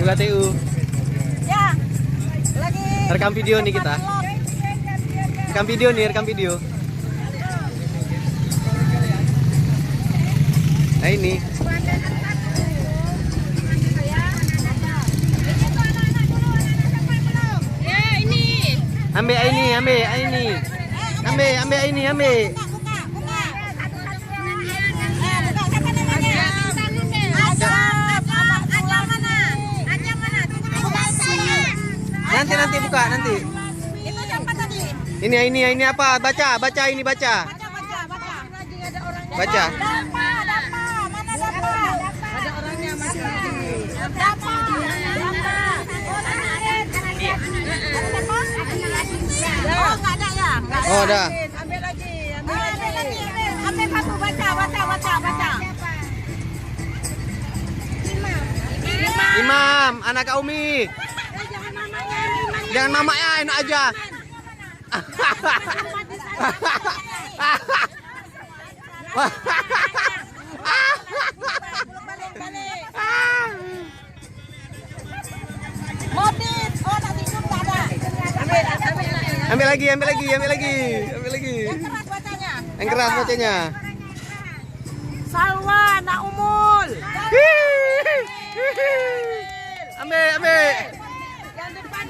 Buka TU. Ya. Lagi Rekam video nih kita. Rekam video nih, rekam video. Nah ini. Ya ini. Ambil ini, ambil ini. Ambil ini, ambil. Nanti buka nanti. Itu siapa tadi? Ini apa? Baca ini baca. Baca. Dapa. Mana Dapa? Ada orangnya masih lagi. Dapa. Oh, enggak ada ya? Oh, ada. Ambil lagi. Ambil satu baca. Imam, anak Kak Umi. Jangan mamanya, enak aja. Motif. Oh, tak tidur tak ada. Ambil lagi. Yang keras bacanya. Yang keras bacanya. Salwa nak umul. Ambil. Yang depan.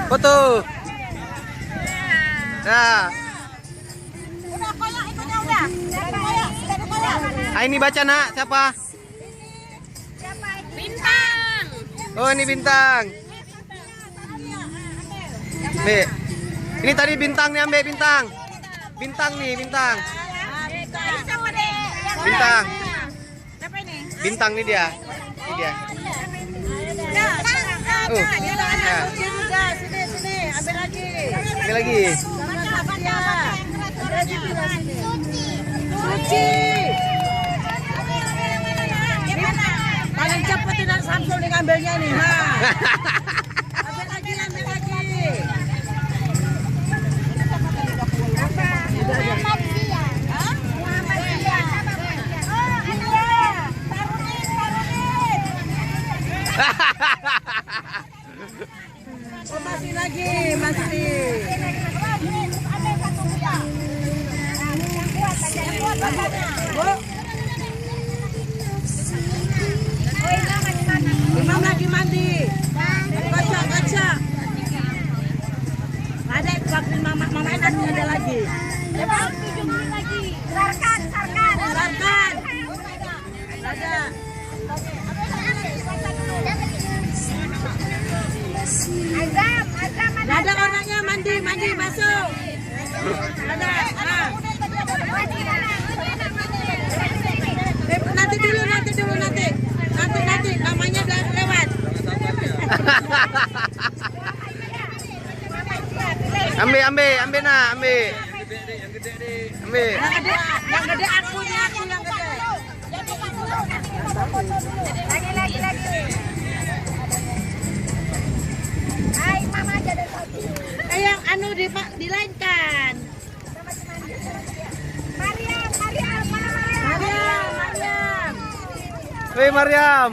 Foto. Nah, Udah koyak ikutnya udah. Sudah koyak. ah, ini baca nak siapa? Bintang. Oh, ini Bintang. Ambil. Ini tadi Bintang nih, ambil Bintang. Bintang. Bintang. Siapa ini? Bintang nih dia. Ini dia. Ya. Sini. Ambil lagi. Ambil lagi. Baca. Suci. Paling cepat tidak Samsul nih ngambilnya nih. Ambil lagi. Oh, masih lagi. Imam lagi mandi. Kaca. Ada waktu mama ada lagi. Sarkan. Ada. Ada orangnya mandi masuk. Ada. Nanti dulu. Nanti namanya udah lewat. Ambil nak, ambil. Yang gede akunya, aku yang gede. Lagi. Hai, mama aja ada satu. Yang anu dilainkan. Mariam. Woi Mariam.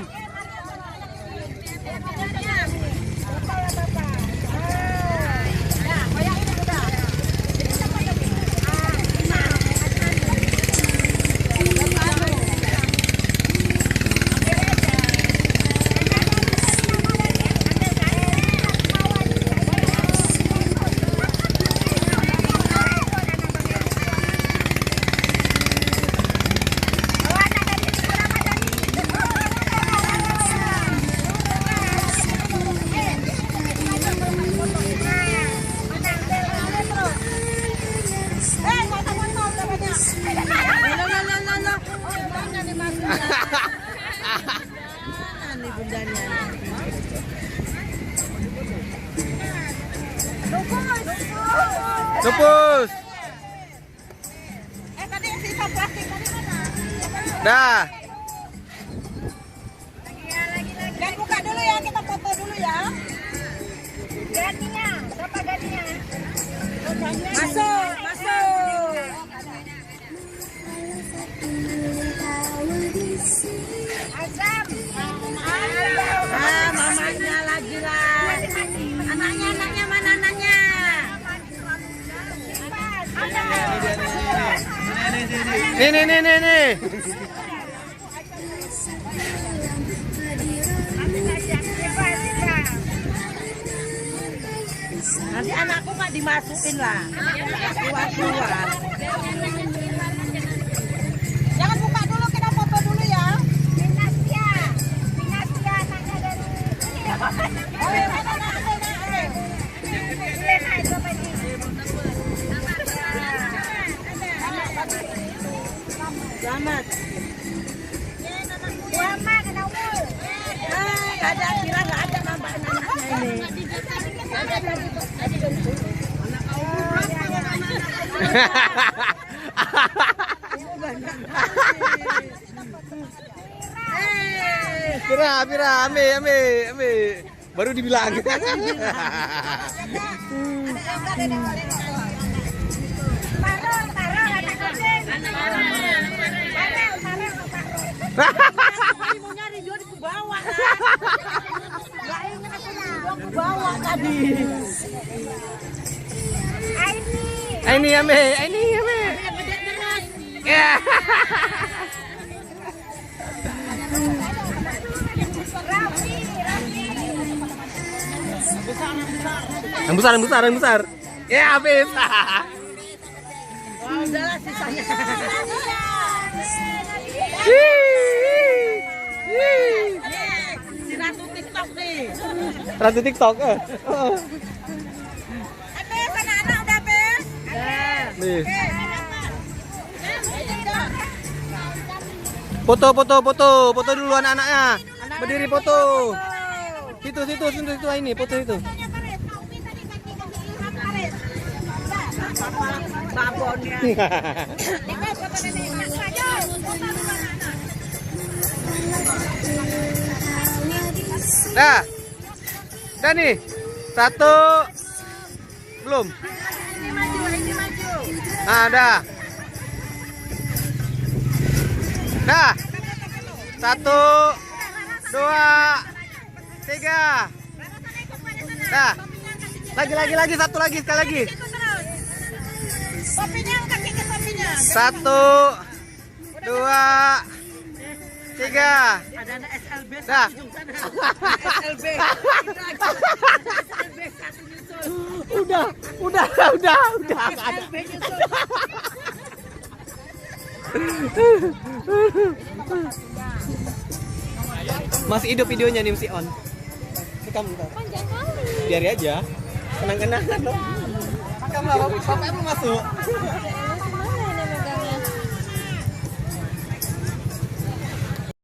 Lupus. Tadi sisa plastik tadi mana? Dah. Dan buka dulu ya, kita foto dulu ya. Gantinya, siapa gantinya? Masuk. Ah, mamanya lagi lah. Anaknya mana anaknya? Nih. Nanti anakku nggak dimasukin lah. Keluar. Jangan buka dulu, kita foto dulu ya. Dinastia anaknya dari. Selamat. Hai, ada kira nggak ada nampak anaknya ini. Pira, ame. Baru dibilang. Mau nyari dia di bawah. Nggak ingat aku di bawah tadi. Ini ame. Ya. Yang besar. Ya, habis. Wah, udahlah sisanya. Si Ratu TikTok nih. Ratu TikTok. Habis anak-anak udah habis. Nih. Foto dulu anak-anaknya. Berdiri foto. Situ ini, foto itu. Babonnya. Dah nih. Satu. Belum. Ini maju. Dah. Satu, dua, tiga. Dah. Lagi, satu lagi, sekali lagi. Kopinya kaki ke kopinya. Satu, dua, tiga. Ada anak SLB Dah. SLB. SLB satu nyusul. Udah. SLB nyusul. Masih hidup videonya nih, masih on. Rekam bentar. Biar aja. Kenang-kenangan loh. Rekam lah, bapaknya belum masuk.